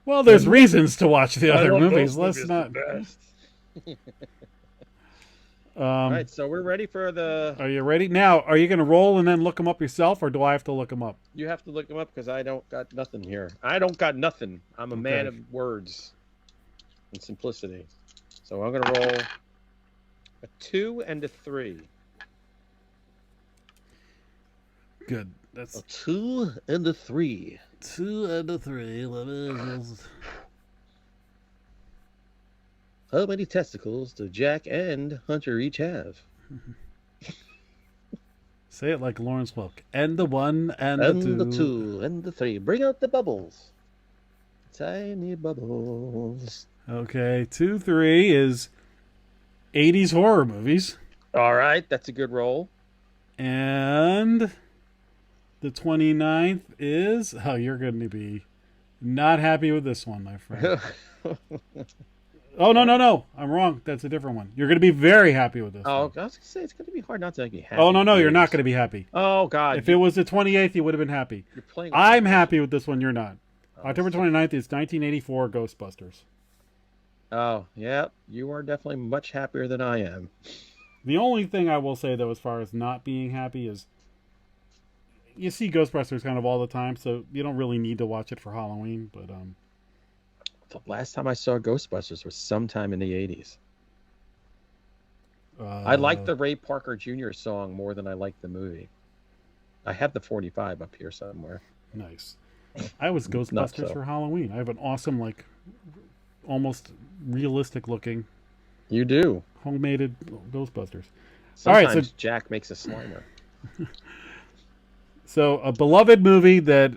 Well, there's reasons to watch the other movies. Let's not. All right, so we're ready for the... Are you ready? Now, are you going to roll and then look them up yourself, or do I have to look them up? You have to look them up because I don't got nothing here. I don't got nothing. I'm a man of words and simplicity. So I'm going to roll a 2 and a 3. Good. That's a 2 and a 3. 2 and a 3. Let me just... How many testicles do Jack and Hunter each have? Say it like Lawrence Welk. And the one and the And two. the two and the three. Bring out the bubbles. Tiny bubbles. Okay, 2, 3 is 80s horror movies. All right, that's a good roll. And the 29th is... Oh, you're going to be not happy with this one, my friend. Oh, no. I'm wrong. That's a different one. You're going to be very happy with this one. I was going to say, it's going to be hard not to be happy. Oh, no, you're not going to be happy. Oh, God. If it was the 28th, you would have been happy. You're playing. I'm happy with this one. You're not. October 29th is 1984 Ghostbusters. Oh, yeah. You are definitely much happier than I am. The only thing I will say, though, as far as not being happy is you see Ghostbusters kind of all the time, so you don't really need to watch it for Halloween. But the last time I saw Ghostbusters was sometime in the 80s. I like the Ray Parker Jr. song more than I like the movie. I have the 45 up here somewhere. Nice. I was Ghostbusters for Halloween. I have an awesome, like, almost realistic looking. You do. Homemade Ghostbusters. Sometimes all right, so Jack makes a Slimer. So a beloved movie that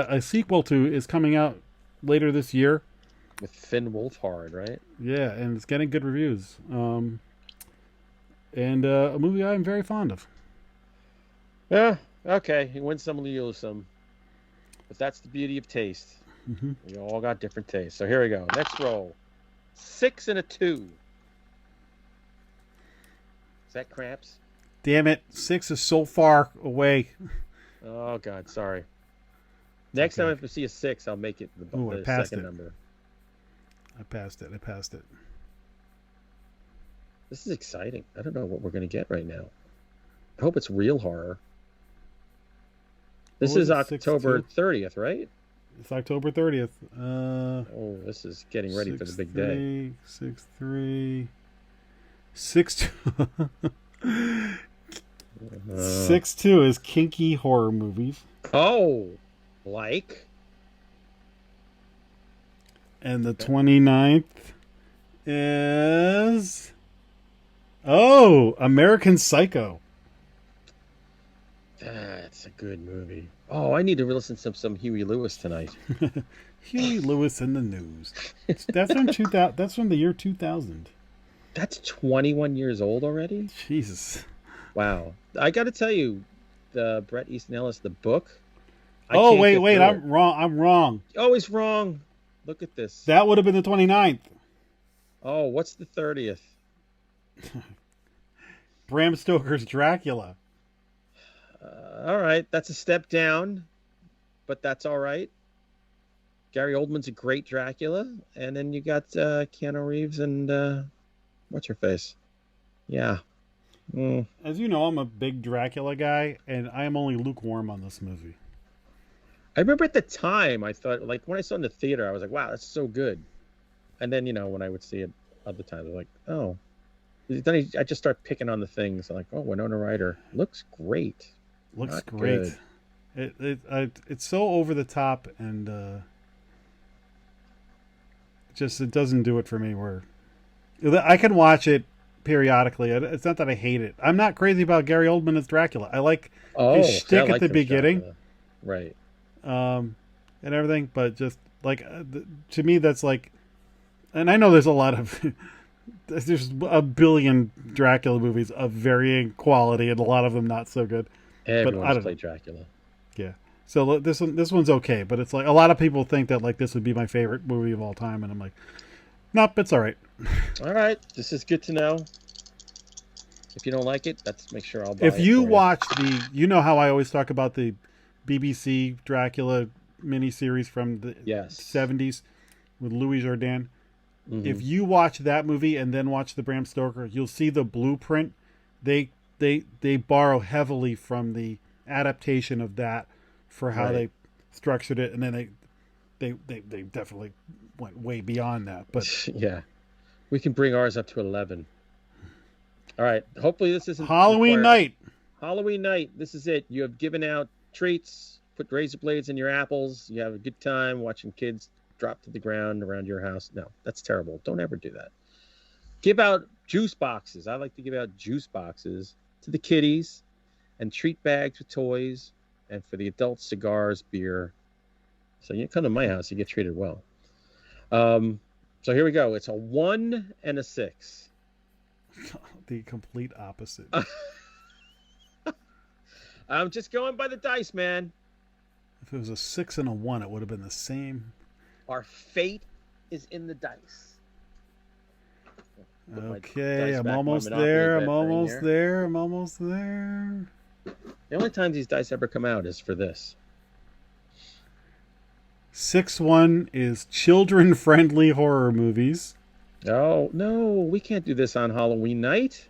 a sequel to is coming out later this year. With Finn Wolfhard, right? Yeah, and it's getting good reviews. And a movie I'm very fond of. Yeah, okay. You win some, you lose some. But that's the beauty of taste. Mm-hmm. We all got different tastes. So here we go. Next roll. 6 and a 2. Is that cramps? Damn it. 6 is so far away. Oh, God. Sorry. Next time if I see a 6, I'll make it the second number. I passed it. This is exciting. I don't know what we're going to get right now. I hope it's real horror. This is October 30th, right? It's October 30th. Oh, this is getting ready for the big day. 6-3. 6-2. 6-2 is kinky horror movies. Oh, like? And the 29th is... Oh, American Psycho. That's a good movie. Oh, I need to listen to some Huey Lewis tonight. Huey Lewis in the news. That's from 2000. That's from the year 2000. That's 21 years old already? Jesus. Wow. I got to tell you, the Bret Easton Ellis, the book. Oh, wait. I'm wrong. Always wrong. Look at this. That would have been the 29th. Oh, what's the 30th? Bram Stoker's Dracula. All right. That's a step down, but that's all right. Gary Oldman's a great Dracula. And then you got Keanu Reeves and what's her face? Yeah. As you know, I'm a big Dracula guy, and I am only lukewarm on this movie. I remember at the time, I thought, like, when I saw it in the theater, I was like, wow, that's so good. And then, when I would see it other times, I was like, oh. Then I just start picking on the things. I'm like, oh, Winona Ryder looks great. Looks great. It's so over the top, and it doesn't do it for me. Where I can watch it periodically. It's not that I hate it. I'm not crazy about Gary Oldman as Dracula. I like his shtick at the beginning. Dracula. Right. And everything, but just like to me, that's like, and I know there's a lot of there's a billion Dracula movies of varying quality, and a lot of them not so good. Everyone's played Dracula. Yeah, so this one's okay, but it's like a lot of people think that like this would be my favorite movie of all time, and I'm like, nope, it's all right. All right, this is good to know. If you don't like it, make sure I'll buy it. If you watch you know how I always talk about the BBC Dracula miniseries from the 70s with Louis Jourdan. Mm-hmm. If you watch that movie and then watch the Bram Stoker, you'll see the blueprint. They borrow heavily from the adaptation of that for how they structured it, and then they definitely went way beyond that. But yeah, we can bring ours up to 11. All right. Hopefully this isn't Halloween night. Halloween night. This is it. You have given out treats, put razor blades in your apples. You have a good time watching kids drop to the ground around your house. No, that's terrible. Don't ever do that. Give out juice boxes. I like to give out juice boxes to the kiddies. and treat bags with toys, and for the adults, cigars, beer. So you come to my house, you get treated well. So here we go. It's a 1 and a 6. The complete opposite. I'm just going by the dice, man. If it was a 6 and a 1, it would have been the same. Our fate is in the dice. Okay, I'm almost there. I'm almost there. I'm almost there. The only time these dice ever come out is for this. 6-1 is children-friendly horror movies. Oh, no, we can't do this on Halloween night.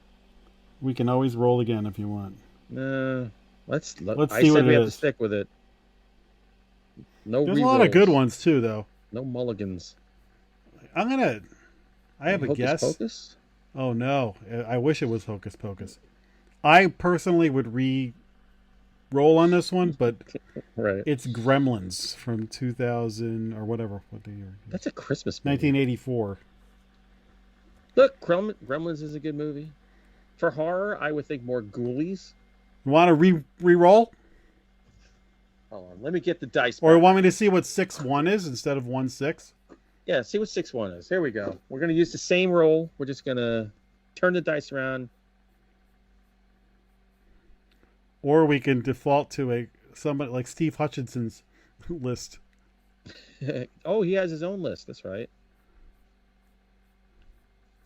We can always roll again if you want. Let's see I what said it we have is. to stick with it. No, there's a lot of good ones too, though. No mulligans. I have a guess. Hocus Pocus? Oh no, I wish it was Hocus Pocus. I personally would roll on this one, but right. It's Gremlins from 2000 or whatever. What the year? That's a Christmas movie. 1984. Look, Gremlins is a good movie. For horror, I would think more Ghoulies. You want to re-roll? Hold on, let me get the dice. Or you want me to see what 6-1 is instead of 1-6? Yeah, see what 6-1 is. Here we go. We're going to use the same roll. We're just going to turn the dice around. Or we can default to somebody like Steve Hutchison's list. Oh, he has his own list. That's right.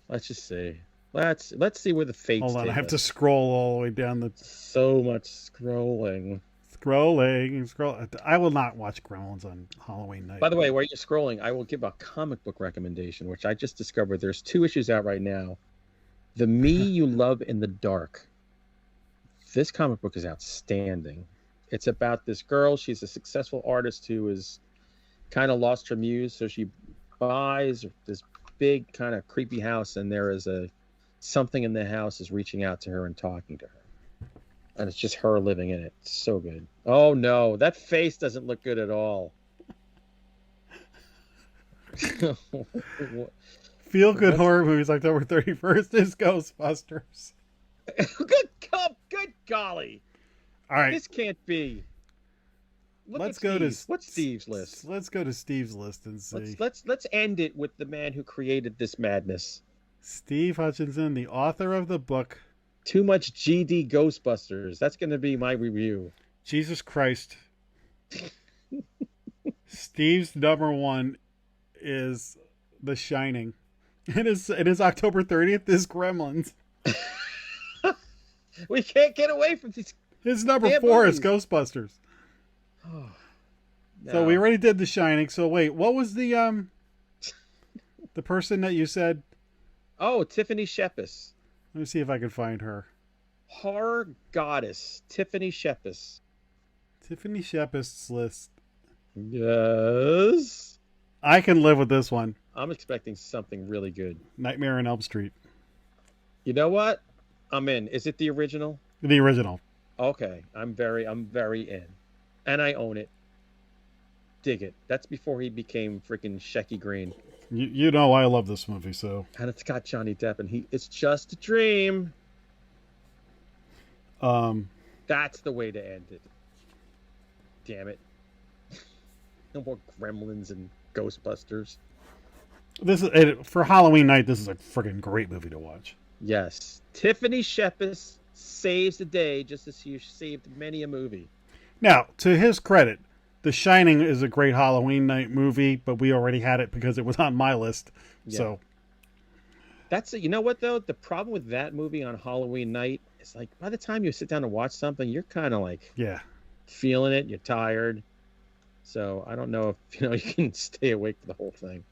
Let's just see. Let's see where the fates. Hold on, I have to scroll all the way down the. So much scrolling. Scroll. I will not watch Gremlins on Halloween night. By the way, while you're scrolling, I will give a comic book recommendation, which I just discovered. There's 2 issues out right now. The Me You Love in the Dark. This comic book is outstanding. It's about this girl. She's a successful artist who is kind of lost her muse, so she buys this big kind of creepy house, and there is something in the house is reaching out to her and talking to her, and it's just her living in it. It's so good. Oh no, that face doesn't look good at all. Feel good horror movies October 31st is Ghostbusters. Good golly! All right, this can't be. What's Steve's list? Let's go to Steve's list and see. Let's end it with the man who created this madness. Steve Hutchison, the author of the book Too Much GD Ghostbusters. That's going to be my review. Jesus Christ. Steve's number 1 is The Shining. It is October 30th is Gremlins. We can't get away from these. His number 4 is Ghostbusters. No. So we already did The Shining. So wait, what was the person that you said? Oh, Tiffany Shepis. Let me see if I can find her. Horror goddess, Tiffany Shepis. Tiffany Shepis' list. Yes. I can live with this one. I'm expecting something really good. Nightmare on Elm Street. You know what? I'm in. Is it the original? The original. Okay. I'm very in. And I own it. Dig it. That's before he became freaking Shecky Green. You know I love this movie, so. And it's got Johnny Depp, and it's just a dream. That's the way to end it. Damn it. No more Gremlins and Ghostbusters. For Halloween night, this is a freaking great movie to watch. Yes. Tiffany Shepis saves the day just as she saved many a movie. Now, to his credit, The Shining is a great Halloween night movie, but we already had it because it was on my list. Yeah. So that's it. You know what though? The problem with that movie on Halloween night is like by the time you sit down to watch something, you're kind of like feeling it. You're tired. So I don't know if you can stay awake for the whole thing.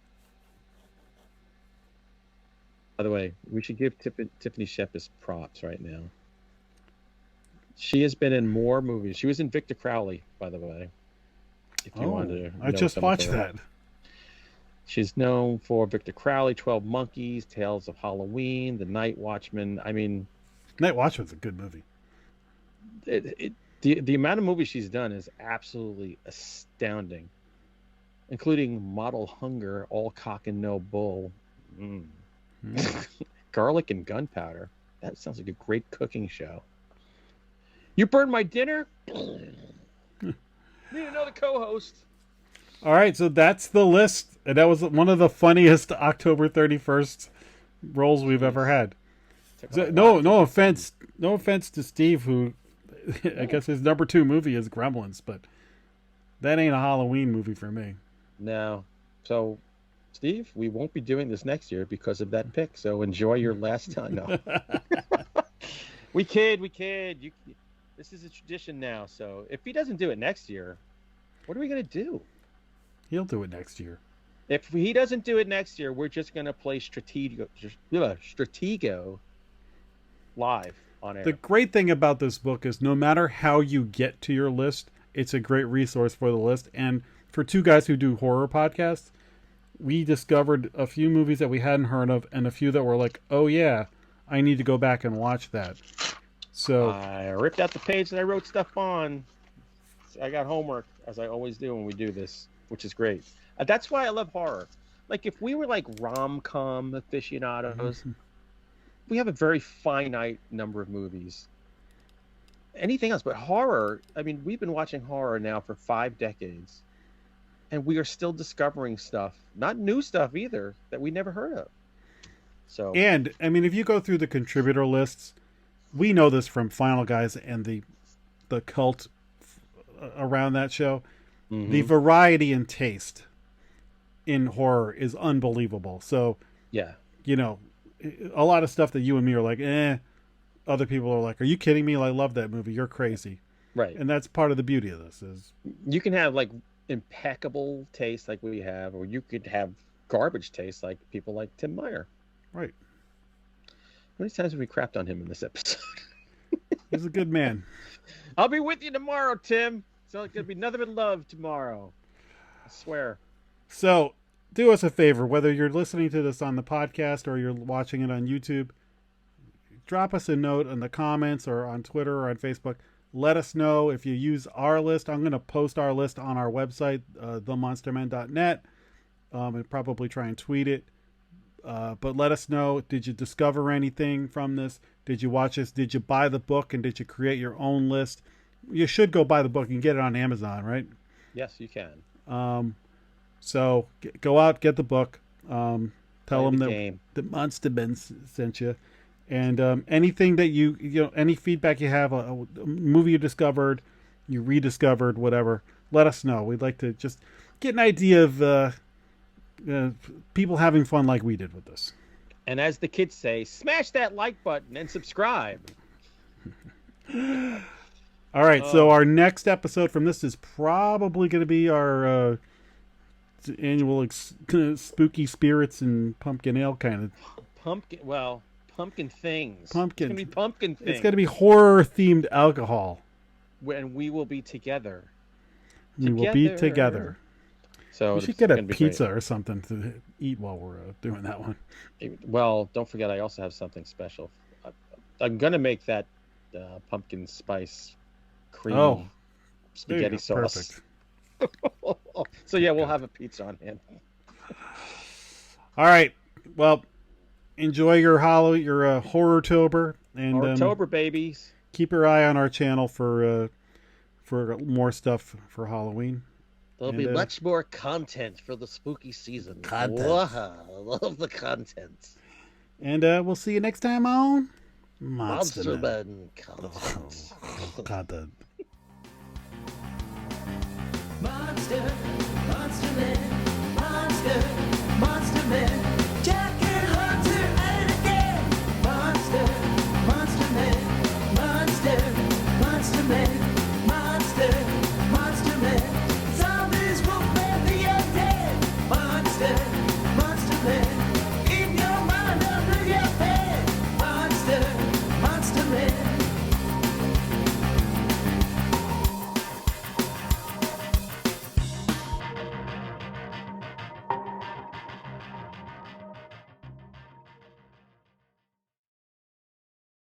By the way, we should give Tiffany Shepis props right now. She has been in more movies. She was in Victor Crowley, by the way. If you wanted to, I just watched that. She's known for Victor Crowley, 12 Monkeys, Tales of Halloween, The Night Watchman. I mean, Night Watchman's a good movie. The amount of movies she's done is absolutely astounding, including Model Hunger, All Cock and No Bull, Garlic and Gunpowder. That sounds like a great cooking show. You burned my dinner? Need another co-host. All right, so that's the list. And that was one of the funniest October 31st rolls we've ever had. So, no offense to Steve, who I guess his number 2 movie is Gremlins, but that ain't a Halloween movie for me. No. So, Steve, we won't be doing this next year because of that pick. So enjoy your last time. No. We kid. This is a tradition now. So if he doesn't do it next year, what are we going to do? He'll do it next year. If he doesn't do it next year, we're just going to play Stratego live on air. The great thing about this book is no matter how you get to your list, it's a great resource for the list. And for 2 guys who do horror podcasts, we discovered a few movies that we hadn't heard of and a few that were like, oh yeah, I need to go back and watch that. So I ripped out the page that I wrote stuff on. I got homework, as I always do when we do this, which is great. That's why I love horror. Like, if we were like rom-com aficionados, we have a very finite number of movies. Anything else, but horror, I mean, we've been watching horror now for 5 decades, and we are still discovering stuff, not new stuff either, that we never heard of. So, and I mean, if you go through the contributor lists, we know this from Final Guys and the cult around that show. Mm-hmm. The variety and taste in horror is unbelievable. So, yeah, you know, a lot of stuff that you and me are like, other people are like, are you kidding me? I love that movie. You're crazy. Right. And that's part of the beauty of this is you can have like impeccable taste like we have, or you could have garbage taste like people like Tim Meyer. Right. How many times have we crapped on him in this episode? He's a good man. I'll be with you tomorrow, Tim. So it's going to be nothing but love tomorrow. I swear. So do us a favor, whether you're listening to this on the podcast or you're watching it on YouTube, drop us a note in the comments or on Twitter or on Facebook. Let us know if you use our list. I'm going to post our list on our website, themonstermen.net, and probably try and tweet it. But let us know, did you discover anything from this? Did you watch this? Did you buy the book and did you create your own list? You should go buy the book and get it on Amazon, right? Yes, you can. So go out, get the book. Tell them that game. the Monster Men sent you. And anything that you know, any feedback you have, a movie you discovered, you rediscovered, whatever, let us know. We'd like to just get an idea of people having fun like we did with this. And as the kids say, smash that like button and subscribe. All right, so our next episode from this is probably going to be our annual spooky spirits and pumpkin ale kind of. Pumpkin things. Pumpkin. It's going to be pumpkin things. It's going to be horror-themed alcohol. When we will be together. We will be together. So we should get a pizza or something to eat while we're doing that one. Well, don't forget, I also have something special. I'm going to make that pumpkin spice cream spaghetti sauce. Perfect. So, yeah, we'll have a pizza on hand. All right. Well, enjoy your Horrortober. And Horrortober, babies. Keep your eye on our channel for more stuff for Halloween. There'll be much more content for the spooky season. Content. Wow, I love the content. And we'll see you next time on Monster Men content. Content. Monster Men, Monster.